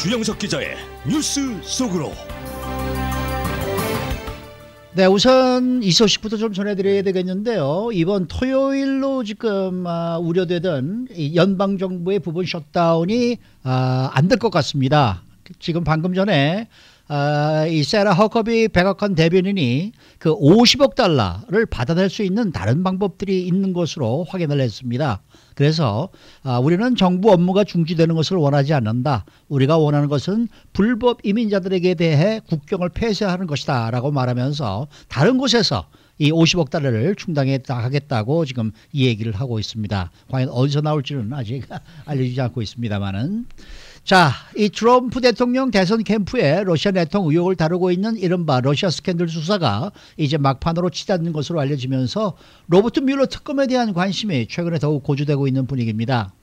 주영석 기자의 뉴스 속으로. 네, 우선 이 소식부터 좀 전해드려야 되겠는데요. 이번 토요일로 지금 우려되던 이 연방정부의 부분 셧다운이 안 될 것 같습니다. 지금 방금 전에 이 세라 허커비 백악관 대변인이 그 50억 달러를 받아낼 수 있는 다른 방법들이 있는 것으로 확인을 했습니다. 그래서 우리는 정부 업무가 중지되는 것을 원하지 않는다. 우리가 원하는 것은 불법 이민자들에게 대해 국경을 폐쇄하는 것이다 라고 말하면서 다른 곳에서 이 50억 달러를 충당하겠다고 지금 이 얘기를 하고 있습니다. 과연 어디서 나올지는 아직 알려지지 않고 있습니다만은. 자, 이 트럼프 대통령 대선 캠프에 러시아 내통 의혹을 다루고 있는 이른바 러시아 스캔들 수사가 이제 막판으로 치닫는 것으로 알려지면서 로버트 뮬러 특검에 대한 관심이 최근에 더욱 고조되고 있는 분위기입니다.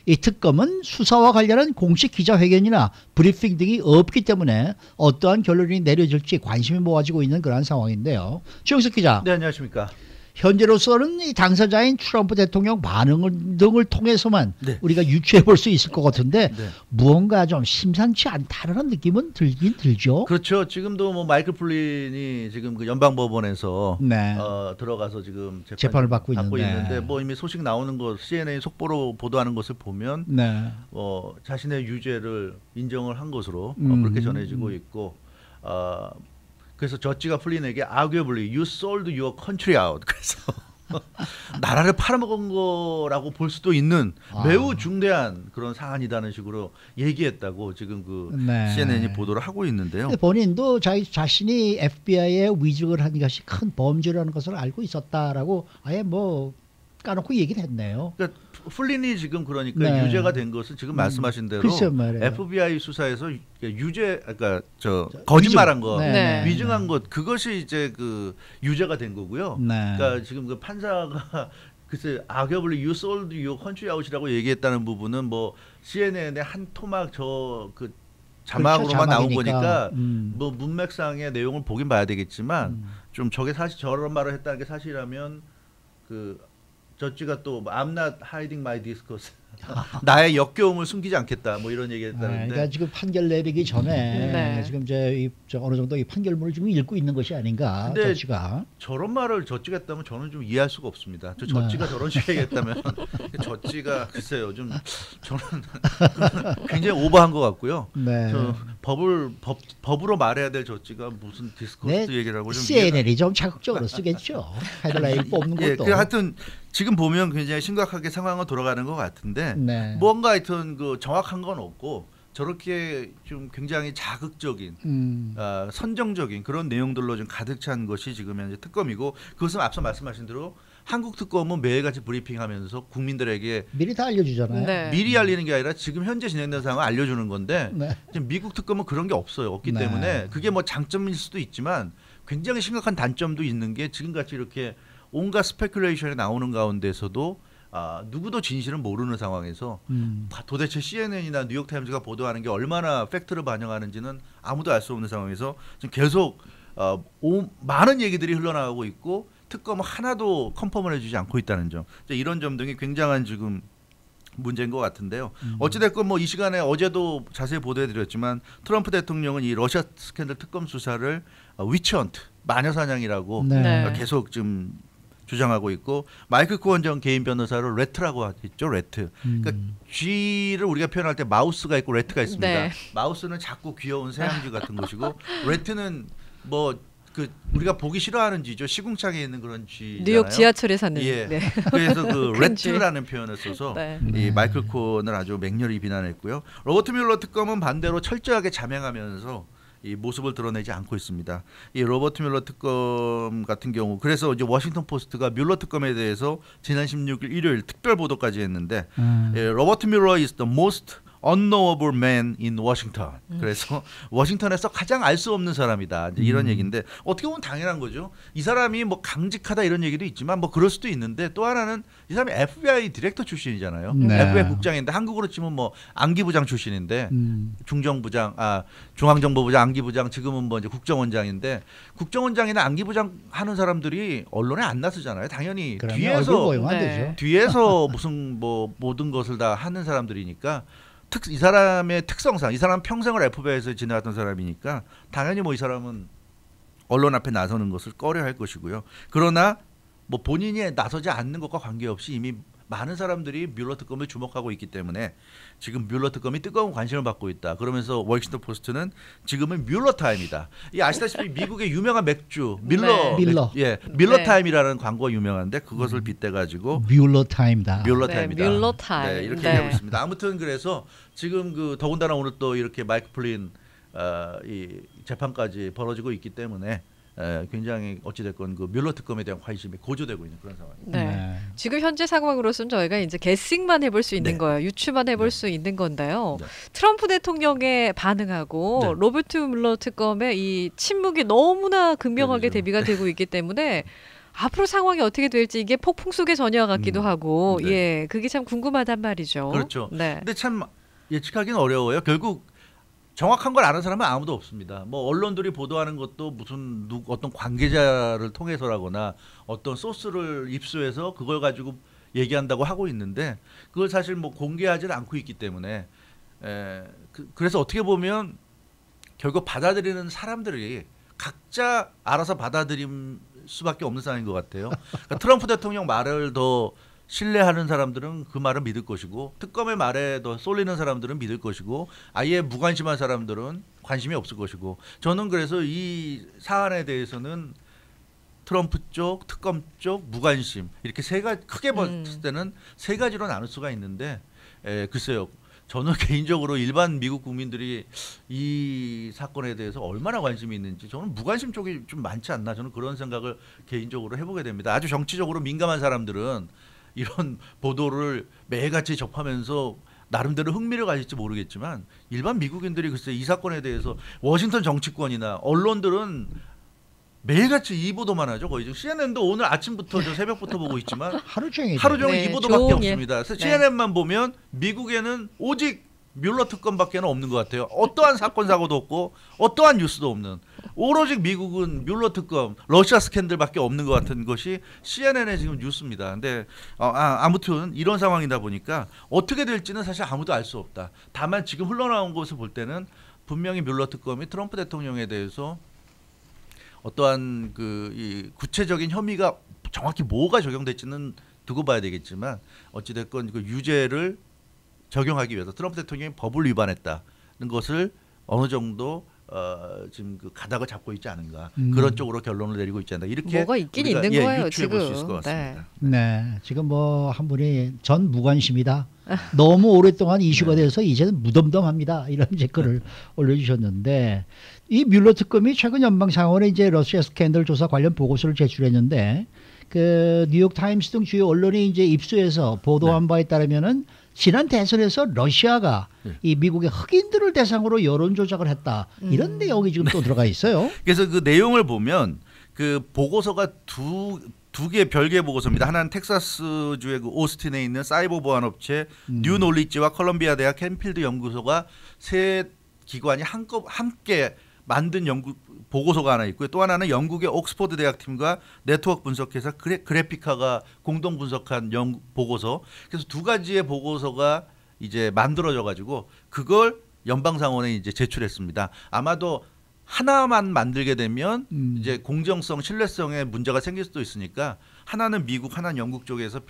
이 특검은 수사와 관련한 공식 기자회견이나 브리핑 등이 없기 때문에 어떠한 결론이 내려질지 관심이 모아지고 있는 그런 상황인데요. 주영석 기자. 네, 안녕하십니까. 현재로서는 이 당사자인 트럼프 대통령 반응 등을 통해서만 네. 우리가 유추해 볼 수 있을 것 같은데 네. 무언가 좀 심상치 않다는 느낌은 들긴 들죠. 그렇죠. 지금도 뭐 마이클 플린이 지금 그 연방법원에서 네. 들어가서 지금 재판을 받고 있는데 뭐 이미 소식 나오는 거 CNN 속보로 보도하는 것을 보면 네. 자신의 유죄를 인정을 한 것으로 그렇게 전해지고 있고 그래서 저지가 플린에게 arguably you sold your country out. 그래서 나라를 팔아먹은 거라고 볼 수도 있는 매우 중대한 그런 사안이라는 식으로 얘기했다고 지금 그 네. CNN이 보도를 하고 있는데요. 본인도 자신이 FBI에 위증을 한 것이 큰 범죄라는 것을 알고 있었다라고 아예 뭐 까놓고 얘기를 했네요. 그러니까 플린이 지금 그러니까 네. 유죄가 된 것은 지금 말씀하신 대로 FBI 수사에서 유죄, 그러니까 거짓말한 거, 네. 위증한 것, 그것이 이제 그 유죄가 된 거고요. 네. 그러니까 지금 그 판사가 글쎄 악역을 you sold your country out이라고 얘기했다는 부분은 뭐 CNN의 한 토막 그 자막으로만 그렇죠, 나온 거니까 뭐 문맥상의 내용을 보긴 봐야 되겠지만 좀 저게 사실 저런 말을 했다는 게 사실이라면 그 저지가 또 I'm not hiding my discourse 나의 역겨움을 숨기지 않겠다 뭐 이런 얘기했다는데. 그러니까 지금 판결 내리기 전에 네. 지금 이제 어느 정도 이 판결문을 지금 읽고 있는 것이 아닌가. 근데 저지가 저런 말을 저지가 했다면 저는 좀 이해할 수가 없습니다. 저지가 저런 식으로 얘기했다면 저지가 글쎄요 좀 저는 굉장히 오버한 것 같고요. 네. 법으로 말해야 될 저지가 무슨 디스코스 얘기를 하고 좀 CNN이 좀 자극적으로 쓰겠죠. 헤드라인 뽑는 것도. 그 하여튼 지금 보면 굉장히 심각하게 상황은 돌아가는 것 같은데 네. 뭔가 하여튼 그 정확한 건 없고 저렇게 좀 굉장히 자극적인 선정적인 그런 내용들로 좀 가득 찬 것이 지금 현재 특검이고 그것은 앞서 말씀하신 대로 한국 특검은 매일같이 브리핑하면서 국민들에게 미리 다 알려주잖아요. 네. 미리 알리는 게 아니라 지금 현재 진행되는 상황을 알려주는 건데 네. 지금 미국 특검은 그런 게 없기 네. 때문에 그게 뭐 장점일 수도 있지만 굉장히 심각한 단점도 있는 게 지금같이 이렇게 온갖 스페큘레이션이 나오는 가운데서도 누구도 진실은 모르는 상황에서 도대체 CNN이나 뉴욕타임즈가 보도하는 게 얼마나 팩트를 반영하는지는 아무도 알 수 없는 상황에서 지금 계속 많은 얘기들이 흘러나오고 있고 특검은 하나도 컨펌을 해주지 않고 있다는 점, 이런 점 등이 굉장한 지금 문제인 것 같은데요. 어찌됐건 뭐 이 시간에 어제도 자세히 보도해드렸지만 트럼프 대통령은 이 러시아 스캔들 특검 수사를 위치헌트 마녀사냥이라고 네. 계속 좀 주장하고 있고 마이클 코언 전 개인 변호사를 레트라고 했죠. 레트. 그러니까 쥐를 우리가 표현할 때 마우스가 있고 레트가 있습니다. 네. 마우스는 작고 귀여운 새양쥐 같은 것이고 레트는 뭐 그 우리가 보기 싫어하는 쥐죠. 시궁창에 있는 그런 쥐잖아요. 뉴욕 지하철에 사는. 예. 네. 그래서 그 레트라는 표현을 써서 네. 이 마이클 코언을 아주 맹렬히 비난했고요. 로버트 뮬러 특검은 반대로 철저하게 자명하면서 이 모습을 드러내지 않고 있습니다. 이 로버트 뮬러 특검 같은 경우 그래서 이제 워싱턴 포스트가 뮬러 특검에 대해서 지난 16일 일요일 특별 보도까지 했는데 로버트 뮬러 is the most unknowable man in Washington. 그래서 워싱턴에서 가장 알 수 없는 사람이다. 이제 이런 얘기인데 어떻게 보면 당연한 거죠. 이 사람이 뭐 강직하다 이런 얘기도 있지만 뭐 그럴 수도 있는데 또 하나는 이 사람이 FBI 디렉터 출신이잖아요. 네. FBI 국장인데 한국으로 치면 뭐 안기부장 출신인데 중정부장, 중앙정보부장, 안기부장 지금은 뭐 이제 국정원장인데 국정원장이나 안기부장 하는 사람들이 언론에 안 나서잖아요. 당연히 뒤에서 네. 뒤에서 무슨 뭐 모든 것을 다 하는 사람들이니까. 이 사람의 특성상 이 사람은 평생을 FBI에서 지내왔던 사람이니까 당연히 뭐 이 사람은 언론 앞에 나서는 것을 꺼려할 것이고요. 그러나 뭐 본인이 나서지 않는 것과 관계없이 이미 많은 사람들이 뮬러 특검을 주목하고 있기 때문에 지금 뮬러 특검이 뜨거운 관심을 받고 있다. 그러면서 워싱턴 포스트는 지금은 뮬러 타임이다. 이 아시다시피 미국의 유명한 맥주 밀러, 밀러 네. 타임이라는 광고가 유명한데 그것을 빗대 가지고 뮬러 타임이다. 뮬러 네, 타임이다. 뮬러 타임. 네, 이렇게 네. 얘기하고 있습니다. 아무튼 그래서 지금 그 더군다나 오늘 또 이렇게 마이크 플린 이 재판까지 벌어지고 있기 때문에 굉장히 어찌됐건 그 뮬러 특검에 대한 관심이 고조되고 있는 그런 상황입니다. 네. 네. 지금 현재 상황으로서는 저희가 이제 게싱만 해볼 수 있는 네. 거예요. 유추만 해볼 네. 수 있는 건데요. 네. 트럼프 대통령에 반응하고 네. 로버트 뮬러 특검의 이 침묵이 너무나 극명하게 그렇죠. 대비가 되고 있기 때문에 앞으로 상황이 어떻게 될지 이게 폭풍 속의 전야 같기도 하고 네. 예, 그게 참 궁금하단 말이죠. 그렇죠. 네. 근데 참 예측하기는 어려워요. 결국 정확한 걸 아는 사람은 아무도 없습니다. 뭐 언론들이 보도하는 것도 무슨 어떤 관계자를 통해서라거나 어떤 소스를 입수해서 그걸 가지고 얘기한다고 하고 있는데 그걸 사실 뭐 공개하지는 않고 있기 때문에 그래서 어떻게 보면 결국 받아들이는 사람들이 각자 알아서 받아들일 수밖에 없는 상황인 것 같아요. 그러니까 트럼프 대통령 말을 더 신뢰하는 사람들은 그 말을 믿을 것이고 특검의 말에 더 쏠리는 사람들은 믿을 것이고 아예 무관심한 사람들은 관심이 없을 것이고 저는 그래서 이 사안에 대해서는 트럼프 쪽, 특검 쪽, 무관심 이렇게 세 가지 크게 봤을 때는 세 가지로 나눌 수가 있는데 글쎄요. 저는 개인적으로 일반 미국 국민들이 이 사건에 대해서 얼마나 관심이 있는지 저는 무관심 쪽이 좀 많지 않나 저는 그런 생각을 개인적으로 해보게 됩니다. 아주 정치적으로 민감한 사람들은 이런 보도를 매일같이 접하면서 나름대로 흥미를 가질지 모르겠지만 일반 미국인들이 글쎄 이 사건에 대해서 워싱턴 정치권이나 언론들은 매일같이 이 보도만 하죠. 거의 지금 CNN도 오늘 아침부터 저 새벽부터 보고 있지만 하루 종일 네, 이 보도밖에 종일. 없습니다. 그래서 CNN만 보면 미국에는 오직 뮬러 특검밖에는 없는 것 같아요. 어떠한 사건 사고도 없고 어떠한 뉴스도 없는 오로지 미국은 뮬러 특검, 러시아 스캔들밖에 없는 것 같은 것이 CNN의 지금 뉴스입니다. 근데 아무튼 이런 상황이다 보니까 어떻게 될지는 사실 아무도 알 수 없다. 다만 지금 흘러나온 것을 볼 때는 분명히 뮬러 특검이 트럼프 대통령에 대해서 어떠한 이 구체적인 혐의가 정확히 뭐가 적용될지는 두고 봐야 되겠지만 어찌됐건 그 유죄를 적용하기 위해서 트럼프 대통령이 법을 위반했다는 것을 어느 정도 지금 그 가닥을 잡고 있지 않은가 그런 쪽으로 결론을 내리고 있지 않나 이렇게 뭐가 있긴 우리가, 있는 거예요 유추해 볼 수 지금. 있을 것 같습니다. 네, 지금 뭐 한 분이 전 무관심이다. 너무 오랫동안 이슈가 돼서 이제는 무덤덤합니다. 이런 댓글을 올려주셨는데 이 뮬러 특검이 최근 연방상원에 이제 러시아 스캔들 조사 관련 보고서를 제출했는데 그 뉴욕 타임스 등 주요 언론이 이제 입수해서 보도한 바에 따르면은 지난 대선에서 러시아가 이 미국의 흑인들을 대상으로 여론 조작을 했다 이런 내용이 지금 또 들어가 있어요. 그래서 그 내용을 보면 그 보고서가 두 개 별개 보고서입니다. 하나는 텍사스주의 그 오스틴에 있는 사이버 보안 업체 뉴놀리지와 컬럼비아 대학 캔필드 연구소가 세 기관이 함께 만든 보고서가 하나 있고요. 또 하나는 영국의 옥스퍼드 대학 팀과 네트워크 분석회사 그래피카가 공동 분석한 보고서. 그래서 두 가지의 보고서가 이제 만들어져 가지고 그걸 연방상원에 이제 제출했습니다. 아마도 하나만 만들게 되면 이제 공정성, 신뢰성에 문제가 생길 수도 있으니까 하나는 미국, 하나는 영국 쪽에서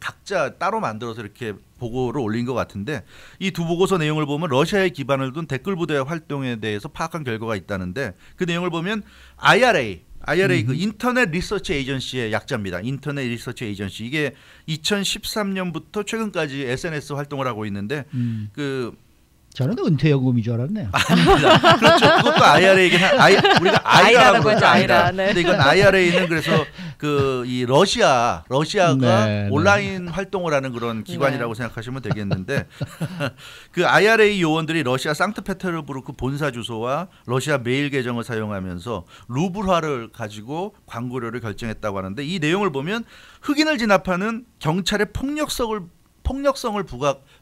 각자 따로 만들어서 이렇게 보고를 올린 것 같은데 이 두 보고서 내용을 보면 러시아에 기반을 둔 댓글 부대의 활동에 대해서 파악한 결과가 있다는데 그 내용을 보면 IRA 그 인터넷 리서치 에이전시의 약자입니다. 인터넷 리서치 에이전시 이게 2013년부터 최근까지 SNS 활동을 하고 있는데 저는 은퇴연금인 줄 알았네요. 아닙니다. 그렇죠. 그것도 IRA이긴 우리가 아이라라고 하죠. 하죠. 아이라. 네. 근데 이건 IRA는 그래서 이 러시아가 네, 온라인 활동을 하는 그런 기관이라고 생각하시면 되겠는데 그 IRA 요원들이 러시아 상트페테르부르크 본사 주소와 러시아 메일 계정을 사용하면서 루블화를 가지고 광고료를 결정했다고 하는데 이 내용을 보면 흑인을 진압하는 경찰의 폭력성을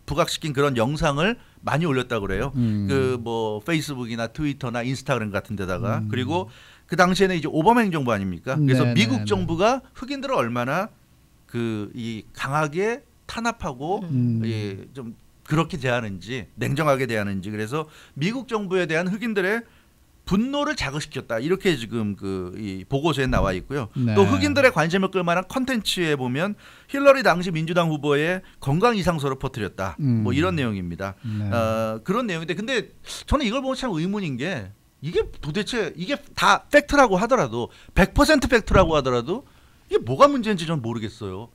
부각시킨 그런 영상을 많이 올렸다고 그래요. 그 뭐 페이스북이나 트위터나 인스타그램 같은 데다가 그리고 그 당시에는 이제 오바마 행정부 아닙니까? 그래서 미국 정부가 흑인들을 얼마나 이 강하게 탄압하고 좀 그렇게 대하는지 냉정하게 대하는지 그래서 미국 정부에 대한 흑인들의 분노를 자극시켰다 이렇게 지금 이 보고서에 나와 있고요. 네. 또 흑인들의 관심을 끌만한 컨텐츠에 보면 힐러리 당시 민주당 후보의 건강 이상설을 퍼뜨렸다. 뭐 이런 내용입니다. 네. 그런 내용인데 근데 저는 이걸 보면 참 의문인 게 이게 도대체 이게 다 팩트라고 하더라도 100% 팩트라고 하더라도 이게 뭐가 문제인지 전 모르겠어요.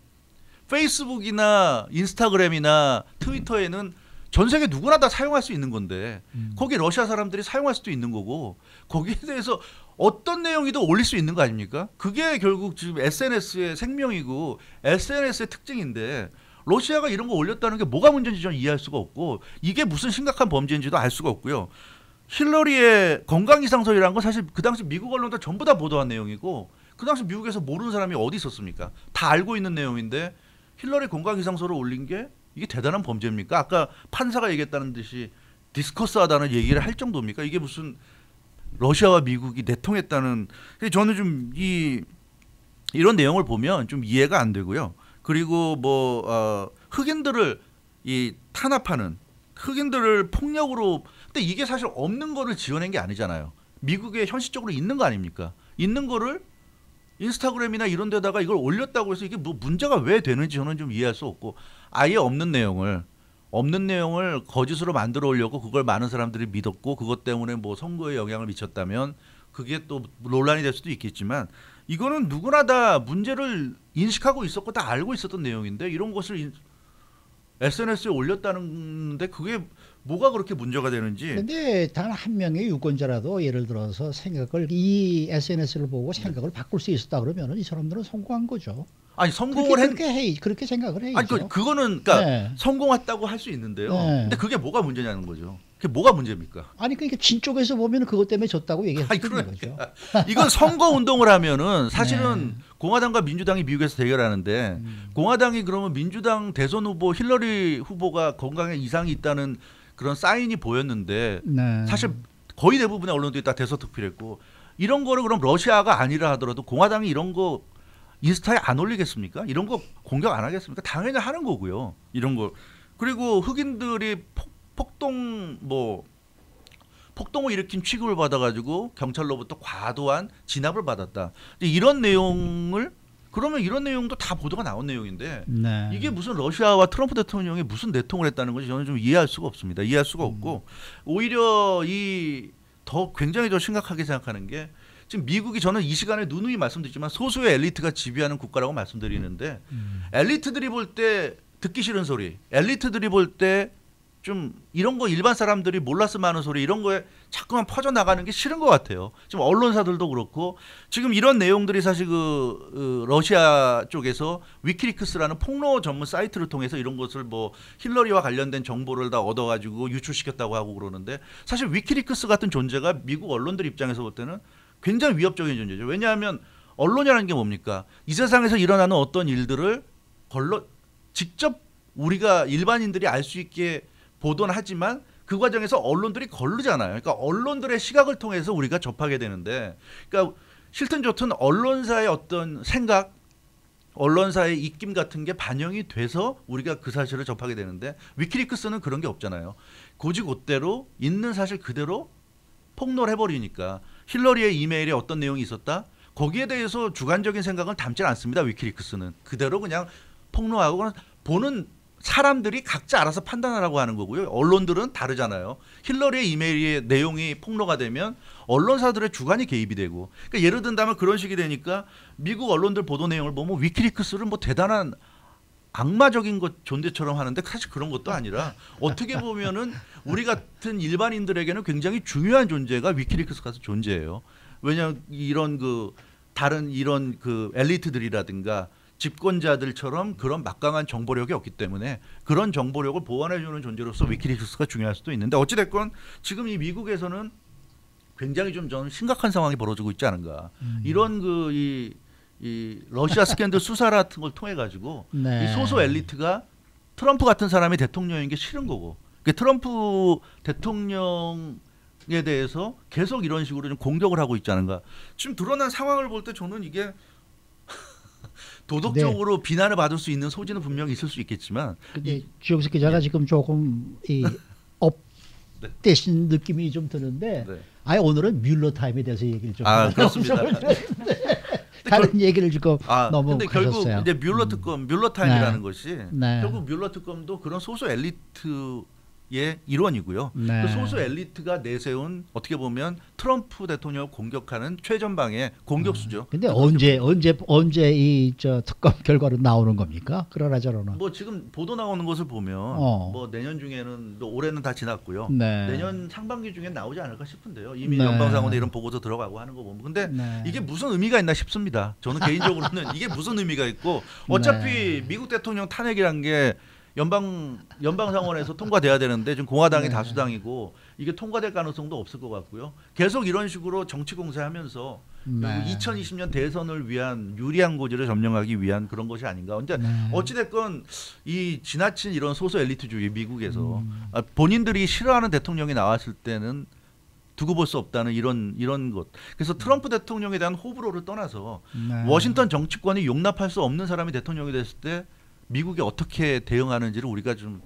페이스북이나 인스타그램이나 트위터에는 전 세계 누구나 다 사용할 수 있는 건데 거기 러시아 사람들이 사용할 수도 있는 거고 거기에 대해서 어떤 내용이든 올릴 수 있는 거 아닙니까? 그게 결국 지금 SNS의 생명이고 SNS의 특징인데 러시아가 이런 거 올렸다는 게 뭐가 문제인지 저는 이해할 수가 없고 이게 무슨 심각한 범죄인지도 알 수가 없고요. 힐러리의 건강 이상설이라는 건 사실 그 당시 미국 언론들 전부 다 보도한 내용이고 그 당시 미국에서 모르는 사람이 어디 있었습니까? 다 알고 있는 내용인데 힐러리 건강 이상설을 올린 게 이게 대단한 범죄입니까? 아까 판사가 얘기했다는 듯이 디스커스하다는 얘기를 할 정도입니까? 이게 무슨 러시아와 미국이 내통했다는 저는 좀 이런 내용을 보면 좀 이해가 안 되고요. 그리고 흑인들을 탄압하는 흑인들을 폭력으로 근데 이게 사실 없는 거를 지어낸 게 아니잖아요. 미국에 현실적으로 있는 거 아닙니까? 있는 거를 인스타그램이나 이런 데다가 이걸 올렸다고 해서 이게 뭐 문제가 왜 되는지 저는 좀 이해할 수 없고 아예 없는 내용을 거짓으로 만들어 오려고 그걸 많은 사람들이 믿었고 그것 때문에 뭐 선거에 영향을 미쳤다면 그게 또 논란이 될 수도 있겠지만 이거는 누구나 다 문제를 인식하고 있었고 다 알고 있었던 내용인데 이런 것을 SNS에 올렸다는데 그게 뭐가 그렇게 문제가 되는지. 그런데 단 한 명의 유권자라도 예를 들어서 생각을 이 SNS를 보고 생각을 바꿀 수 있었다 그러면 이 사람들은 성공한 거죠. 아니 성공을 그렇게 생각을 해야죠. 아니 그거는 그러니까 네. 성공했다고 할 수 있는데요. 네. 근데 그게 뭐가 문제냐는 거죠. 그게 뭐가 문제입니까? 아니 그러니까 진 쪽에서 보면 그것 때문에 졌다고 얘기할 수 있는 거죠. 이건 선거 운동을 하면은 사실은 네. 공화당과 민주당이 미국에서 대결하는데 공화당이 그러면 민주당 대선 후보 힐러리 후보가 건강에 이상이 있다는 그런 사인이 보였는데 네. 사실 거의 대부분의 언론들이 다 대서특필했고 이런 거를 그럼 러시아가 아니라 하더라도 공화당이 이런 거 인스타에 안 올리겠습니까? 이런 거 공격 안 하겠습니까? 당연히 하는 거고요. 이런 거. 그리고 흑인들이 폭동을 일으킨 취급을 받아가지고 경찰로부터 과도한 진압을 받았다. 이런 내용을 그러면 이런 내용도 다 보도가 나온 내용인데 네. 이게 무슨 러시아와 트럼프 대통령이 무슨 내통을 했다는 건지 저는 좀 이해할 수가 없습니다. 이해할 수가 없고 오히려 더 굉장히 더 심각하게 생각하는 게 지금 미국이 저는 이 시간에 누누이 말씀드리지만 소수의 엘리트가 지배하는 국가라고 말씀드리는데 엘리트들이 볼 때 듣기 싫은 소리, 엘리트들이 볼 때 좀 이런 거 일반 사람들이 몰랐으면 하는 소리 이런 거에 자꾸만 퍼져나가는 게 싫은 것 같아요. 지금 언론사들도 그렇고 지금 이런 내용들이 사실 러시아 쪽에서 위키리크스라는 폭로 전문 사이트를 통해서 이런 것을 뭐 힐러리와 관련된 정보를 다 얻어가지고 유출시켰다고 하고 그러는데 사실 위키리크스 같은 존재가 미국 언론들 입장에서 볼 때는 굉장히 위협적인 존재죠. 왜냐하면 언론이라는 게 뭡니까? 이 세상에서 일어나는 어떤 일들을 직접 우리가 일반인들이 알 수 있게 보도는 하지만 그 과정에서 언론들이 거르잖아요. 그러니까 언론들의 시각을 통해서 우리가 접하게 되는데 그러니까 싫든 좋든 언론사의 어떤 생각, 언론사의 입김 같은 게 반영이 돼서 우리가 그 사실을 접하게 되는데 위키리크스는 그런 게 없잖아요. 곧대로 있는 사실 그대로 폭로를 해버리니까 힐러리의 이메일에 어떤 내용이 있었다? 거기에 대해서 주관적인 생각은 담지 않습니다. 위키리크스는. 그대로 그냥 폭로하고 보는 사람들이 각자 알아서 판단하라고 하는 거고요. 언론들은 다르잖아요. 힐러리의 이메일의 내용이 폭로가 되면 언론사들의 주관이 개입이 되고 그러니까 예를 든다면 그런 식이 되니까 미국 언론들 보도 내용을 보면 위키리크스를 뭐 대단한 악마적인 것 존재처럼 하는데 사실 그런 것도 아니라 어떻게 보면은 우리 같은 일반인들에게는 굉장히 중요한 존재가 위키리크스 같은 존재예요. 왜냐하면 이런 다른 이런 엘리트들이라든가 집권자들처럼 그런 막강한 정보력이 없기 때문에 그런 정보력을 보완해주는 존재로서 위키리크스가 중요할 수도 있는데 어찌됐건 지금 이 미국에서는 굉장히 좀 저는 심각한 상황이 벌어지고 있지 않은가. 이런 이 러시아 스캔들 수사 같은 걸 통해 가지고 네. 이 소수 엘리트가 트럼프 같은 사람이 대통령인 게 싫은 거고 트럼프 대통령에 대해서 계속 이런 식으로 좀 공격을 하고 있지 않은가. 지금 드러난 상황을 볼 때 저는 이게 도덕적으로 비난을 받을 수 있는 소지는 분명히 있을 수 있겠지만 근데 주영석 기자가 지금 조금 이 업되신 느낌이 좀 드는데 네. 아예 오늘은 뮬러 타임에 대해서 얘기를 좀 그렇습니다. 다른 얘기를 지금 근데 결국 넘어가셨어요. 이제 뮬러 특검, 뮬러 타임이라는 네. 것이 네. 결국 뮬러 특검도 그런 소수 엘리트의 일원이고요. 네. 그 소수 엘리트가 내세운 어떻게 보면 트럼프 대통령을 공격하는 최전방의 공격수죠. 근데 언제 이 저 특검 결과로 나오는 겁니까? 그러나 저러나. 뭐 지금 보도 나오는 것을 보면 뭐 내년 중에는 또 올해는 다 지났고요. 네. 내년 상반기 중에 나오지 않을까 싶은데요. 이미 네. 연방상원에 이런 보고서 들어가고 하는 거 보면 근데 네. 이게 무슨 의미가 있나 싶습니다. 저는 개인적으로는 이게 무슨 의미가 있고 어차피 미국 대통령 탄핵이란 게 연방상원에서 통과돼야 되는데 지금 공화당이 다수당이고 이게 통과될 가능성도 없을 것 같고요. 계속 이런 식으로 정치 공세하면서 네. 2020년 대선을 위한 유리한 고지를 점령하기 위한 그런 것이 아닌가. 근데 어찌됐건 이 지나친 이런 소수 엘리트주의 미국에서 본인들이 싫어하는 대통령이 나왔을 때는 두고 볼 수 없다는 이런 것. 그래서 트럼프 대통령에 대한 호불호를 떠나서 워싱턴 정치권이 용납할 수 없는 사람이 대통령이 됐을 때 미국이 어떻게 대응하는지를 우리가 좀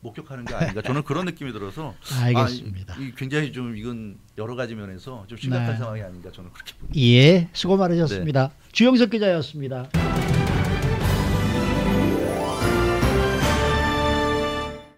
목격하는 게 아닌가. 저는 그런 느낌이 들어서 알겠습니다. 굉장히 좀 이건 여러 가지 면에서 좀 심각한 네. 상황이 아닌가 저는 그렇게 봅니다. 예, 수고 많으셨습니다. 주영석 기자였습니다.